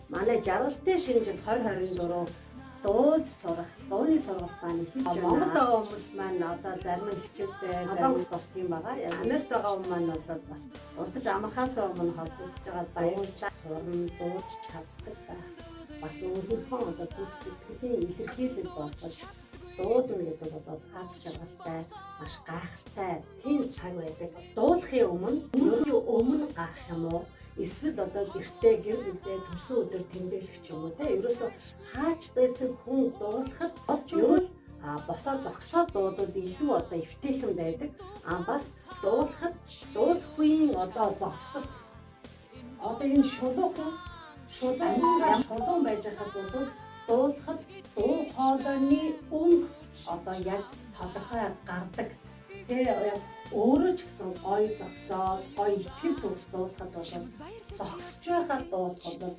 манай жаргалтай шинэ жил 2024 дуулж сурах, дууны сургалт маань хийж байна. Монгол байгаа хүмүүс маань одоо зарим нь хичээлтэй, Солонгос бас тийм байгаа. Америкт байгаа хүмүүс маань одоо бас урдж амархаас өмнө холбогдож байгаа баярлалаа сурна, дуулж чаддаг байх. Бас өөрийнхөө одоо зүг сэтгэлийн илэрхийлэл болгож дуулна гэдэг бол аз жаргалтай, маш гайхалтай тийм цаг байдаг. Дуулахын өмнө гарах юм уу? Эсвэл одоо гэртээ гэр бүлдээ төрсөн өдөр тэмдэглэх ч юм уу те ерөөсөө хаач байсан хүн дуулахад олж юу босоо зогсоод дуудвал илүү одоо эвтэйхэн байдаг. Бас дуулахад дуулахгүй одоо зогсол одоо энэ шулуун байж хахад бол дуулахад дуу хоолойны өнгө одоо яг тодорхой гардаг. Тэгээ өөрөө ч гэсэн гоё зогсоод гоё итгэл төгс дуулахад бол зогсож байхад дуулахад бол бас